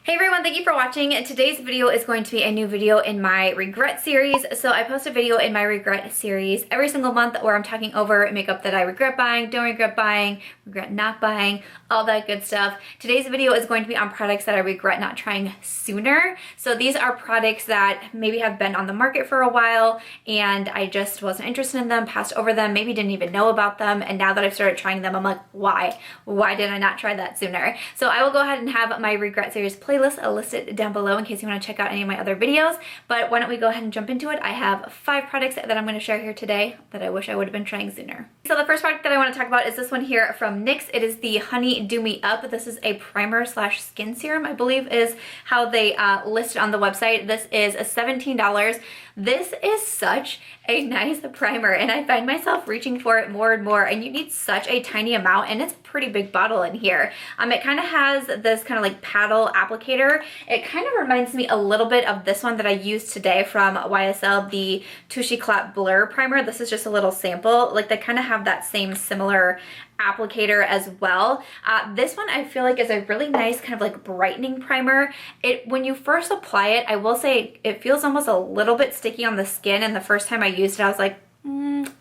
Hey everyone, thank you for watching. Today's video is going to be a new video in my regret series. So I post a video in my regret series every single month where I'm talking over makeup that I regret buying, don't regret buying, regret not buying, all that good stuff. Today's video is going to be on products that I regret not trying sooner. So these are products that maybe have been on the market for a while and I just wasn't interested in them, passed over them, maybe didn't even know about them, and now that I've started trying them, I'm like, why? Why did I not try that sooner? So I will go ahead and have my regret series playlist listed down below in case you want to check out any of my other videos. But why don't we go ahead and jump into it. I have 5 products that I'm going to share here today that I wish I would have been trying sooner. So the first product that I want to talk about is this one here from NYX. It is the Honey Do Me Up. This is a primer slash skin serum, I believe is how they list it on the website. This is $17. This is such a nice primer and I find myself reaching for it more and more, and you need such a tiny amount and it's a pretty big bottle in here. It kind of has this kind of like paddle applicator. It kind of reminds me a little bit of this one that I used today from YSL, the Touche Éclat Blur Primer. This is just a little sample. Like they kind of have that same similar applicator as well. This one I feel like is a really nice kind of like brightening primer. When you first apply it, I will say it feels almost a little bit sticky on the skin, and the first time I used it I was like,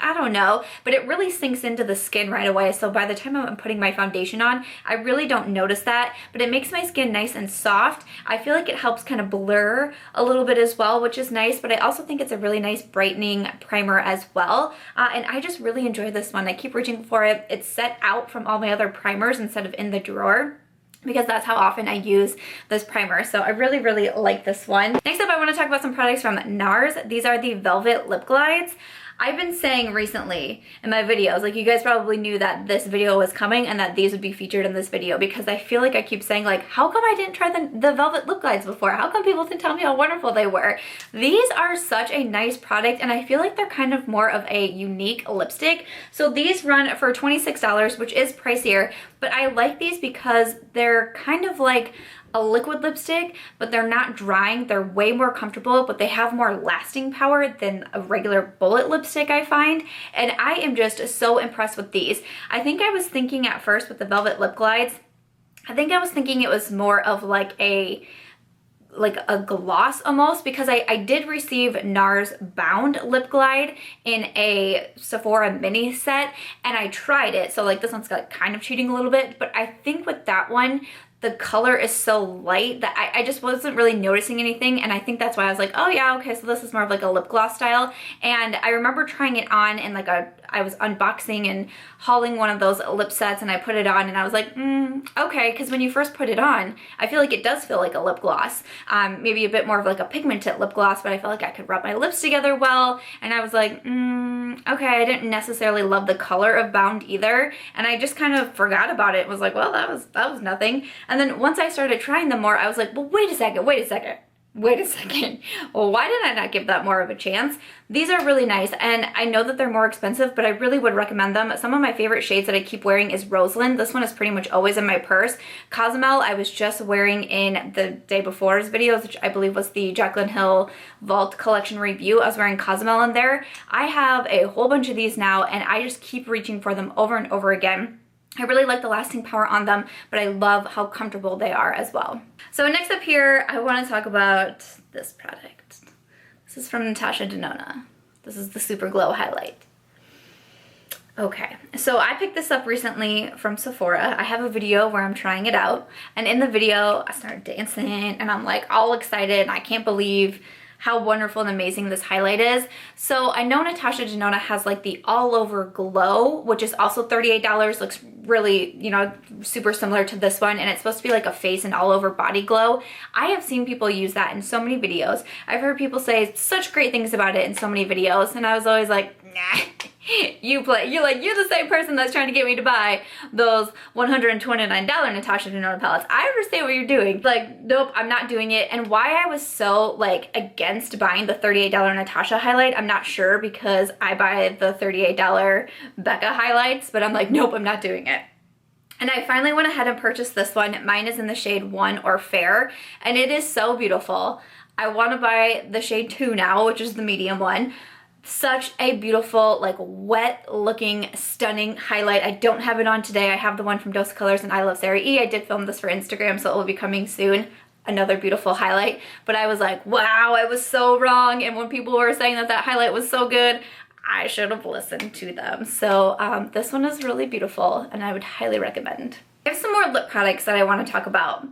I don't know, but it really sinks into the skin right away. So by the time I'm putting my foundation on, I really don't notice that, but it makes my skin nice and soft. I feel like it helps kind of blur a little bit as well, which is nice, but I also think it's a really nice brightening primer as well. And I just really enjoy this one. I keep reaching for it. It's set out from all my other primers instead of in the drawer, because that's how often I use this primer. So I really, really like this one. Next up, I want to talk about some products from Nars. These are the Velvet Lip Glides. I've been saying recently in my videos, like you guys probably knew that this video was coming and that these would be featured in this video, because I feel like I keep saying like, how come I didn't try the Velvet Lip Glides before? How come people didn't tell me how wonderful they were? These are such a nice product and I feel like they're kind of more of a unique lipstick. So these run for $26, which is pricier, but I like these because they're kind of like a liquid lipstick, but they're not drying. They're way more comfortable, but they have more lasting power than a regular bullet lipstick, I find. And I am just so impressed with these. I think I was thinking at first with the Velvet Lip Glides, I think I was thinking it was more of like a gloss almost, because I did receive NARS Bound Lip Glide in a Sephora mini set and I tried it. So like this one's like kind of cheating a little bit, but I think with that one, the color is so light that I just wasn't really noticing anything, and I think that's why I was like, oh yeah, okay, so this is more of like a lip gloss style. And I remember trying it on in like I was unboxing and hauling one of those lip sets and I put it on and I was like, okay, because when you first put it on, I feel like it does feel like a lip gloss. Maybe a bit more of like a pigmented lip gloss, but I felt like I could rub my lips together well, and I was like, okay, I didn't necessarily love the color of Bound either, and I just kind of forgot about it. It was like, well, that was nothing. And then once I started trying them more, I was like, well, wait a second. Well, why did I not give that more of a chance? These are really nice, and I know that they're more expensive, but I really would recommend them. Some of my favorite shades that I keep wearing is Roseland. This one is pretty much always in my purse. Cozumel, I was just wearing in the day before's videos, which I believe was the Jaclyn Hill Vault collection review. I was wearing Cozumel in there. I have a whole bunch of these now, and I just keep reaching for them over and over again. I really like the lasting power on them, but I love how comfortable they are as well. So next up here, I want to talk about this product. This is from Natasha Denona. This is the Super Glow Highlight. Okay, so I picked this up recently from Sephora. I have a video where I'm trying it out, and in the video, I started dancing, and I'm like all excited, and I can't believe how wonderful and amazing this highlight is. So I know Natasha Denona has like the All Over Glow, which is also $38, looks really, you know, super similar to this one, and it's supposed to be like a face and all over body glow. I have seen people use that in so many videos. I've heard people say such great things about it in so many videos, and I was always like, nah. You're the same person that's trying to get me to buy those $129 Natasha Denona palettes. I understand what you're doing. Like, nope, I'm not doing it. And why I was so like against buying the $38 Natasha highlight, I'm not sure, because I buy the $38 Becca highlights, but I'm like, nope, I'm not doing it. And I finally went ahead and purchased this one. Mine is in the shade 1 or Fair, and it is so beautiful. I want to buy the shade 2 now, which is the medium one. Such a beautiful, like wet looking, stunning highlight. I don't have it on today. I have the one from Dose Colors and Iluvsarahii. I did film this for Instagram, so it will be coming soon. another beautiful highlight, but I was like, wow, I was so wrong. And when people were saying that that highlight was so good, I should have listened to them. So this one is really beautiful and I would highly recommend. I have some more lip products that I want to talk about.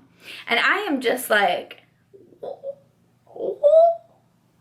And I am just like,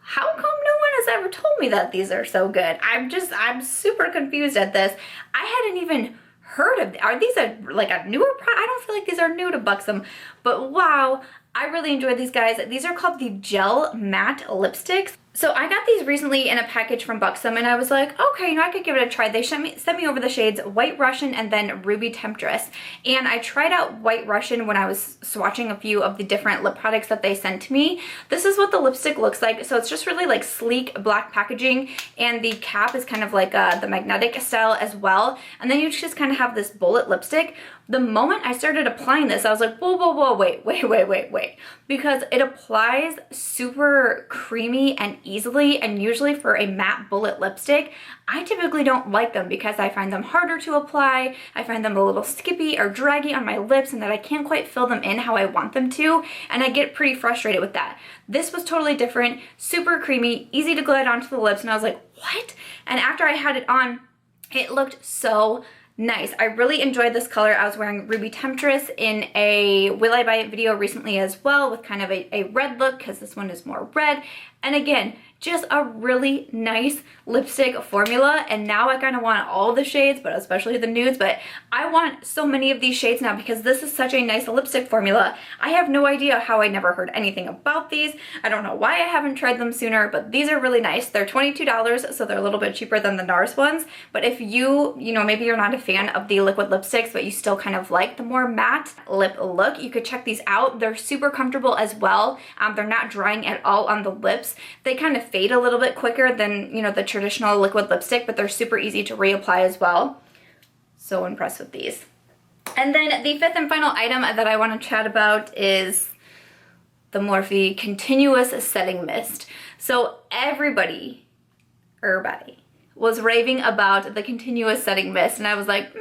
how come no one has ever told me that these are so good? I'm super confused at this. I hadn't even heard of, are these like a newer product? I don't feel like these are new to Buxom, but wow, I really enjoyed these guys. These are called the Gel Matte Lipsticks. So I got these recently in a package from Buxom and I was like, okay, you know, I could give it a try. They sent me over the shades White Russian and then Ruby Temptress. And I tried out White Russian when I was swatching a few of the different lip products that they sent to me. This is what the lipstick looks like. So it's just really like sleek black packaging and the cap is kind of like the magnetic style as well. And then you just kind of have this bullet lipstick. The moment I started applying this, I was like, whoa, whoa, whoa, wait. Because it applies super creamy and easily, and usually for a matte bullet lipstick, I typically don't like them because I find them harder to apply. I find them a little skippy or draggy on my lips and that I can't quite fill them in how I want them to, and I get pretty frustrated with that. This was totally different, super creamy, easy to glide onto the lips, and I was like, what? And after I had it on, it looked so nice. I really enjoyed this color. I was wearing Ruby Temptress in a Will I Buy It video recently as well with kind of a red look because this one is more red. And again, just a really nice lipstick formula, and now I kind of want all the shades, but especially the nudes, but I want so many of these shades now because this is such a nice lipstick formula. I have no idea how I never heard anything about these. I don't know why I haven't tried them sooner, but these are really nice. They're $22, so they're a little bit cheaper than the Nars ones, but if you know, maybe you're not a fan of the liquid lipsticks, but you still kind of like the more matte lip look, you could check these out. They're super comfortable as well. They're not drying at all on the lips. They kind of fade a little bit quicker than, you know, the traditional liquid lipstick, but they're super easy to reapply as well. So impressed with these. And then the fifth and final item that I want to chat about is the Morphe Continuous Setting Mist. So everybody was raving about the Continuous Setting Mist, and I was like,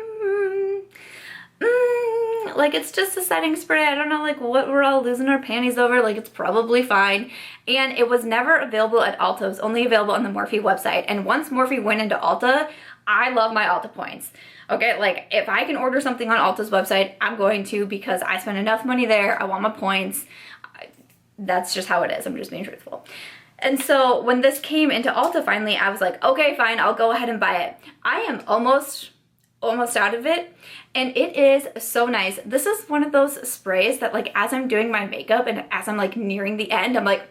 like it's just a setting spray. I don't know like what we're all losing our panties over. Like it's probably fine. And it was never available at Ulta. It was only available on the Morphe website. And once Morphe went into Ulta, I love my Ulta points. Okay, like if I can order something on Ulta's website, I'm going to because I spent enough money there. I want my points. That's just how it is. I'm just being truthful. And so when this came into Ulta finally, I was like, okay, fine, I'll go ahead and buy it. I am almost out of it, and it is so nice. This is one of those sprays that like as I'm doing my makeup and as I'm like nearing the end, I'm like,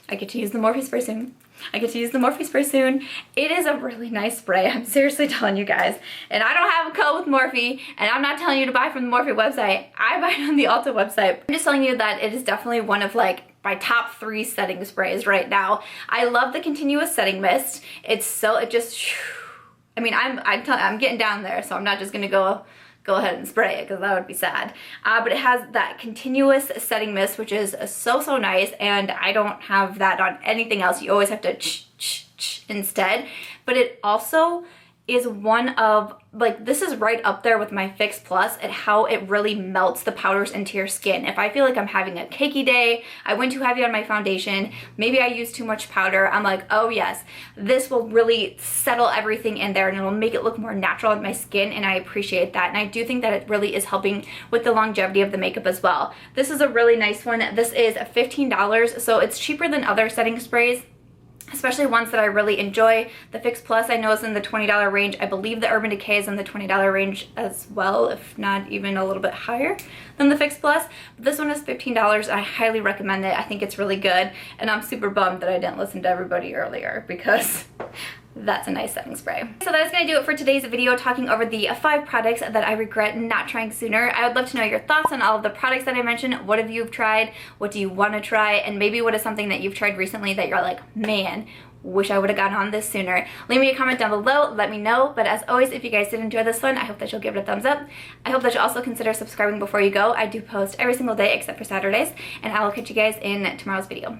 I get to use the Morphe spray soon. I get to use the Morphe spray soon. It is a really nice spray. I'm seriously telling you guys. And I don't have a code with Morphe, and I'm not telling you to buy from the Morphe website. I buy it on the Ulta website. I'm just telling you that it is definitely one of like my top 3 setting sprays right now. I love the Continuous Setting Mist. It just, I mean, I'm getting down there, so I'm not just gonna go ahead and spray it because that would be sad. But it has that continuous setting mist, which is so nice, and I don't have that on anything else. You always have to instead. But it also is one of, like, this is right up there with my Fix Plus at how it really melts the powders into your skin. If I feel like I'm having a cakey day, I went too heavy on my foundation, maybe I used too much powder, I'm like, oh yes, this will really settle everything in there and it'll make it look more natural on my skin, and I appreciate that. And I do think that it really is helping with the longevity of the makeup as well. This is a really nice one. This is $15, so it's cheaper than other setting sprays, especially ones that I really enjoy. The Fix Plus I know is in the $20 range. I believe the Urban Decay is in the $20 range as well, if not even a little bit higher than the Fix Plus. But this one is $15. I highly recommend it. I think it's really good, and I'm super bummed that I didn't listen to everybody earlier because that's a nice setting spray. So that is going to do it for today's video, talking over the 5 products that I regret not trying sooner. I would love to know your thoughts on all of the products that I mentioned. What have you tried? What do you want to try? And maybe what is something that you've tried recently that you're like, man, wish I would have gotten on this sooner. Leave me a comment down below, let me know. But as always, if you guys did enjoy this one, I hope that you'll give it a thumbs up. I hope that you'll also consider subscribing before you go. I do post every single day except for Saturdays, and I will catch you guys in tomorrow's video.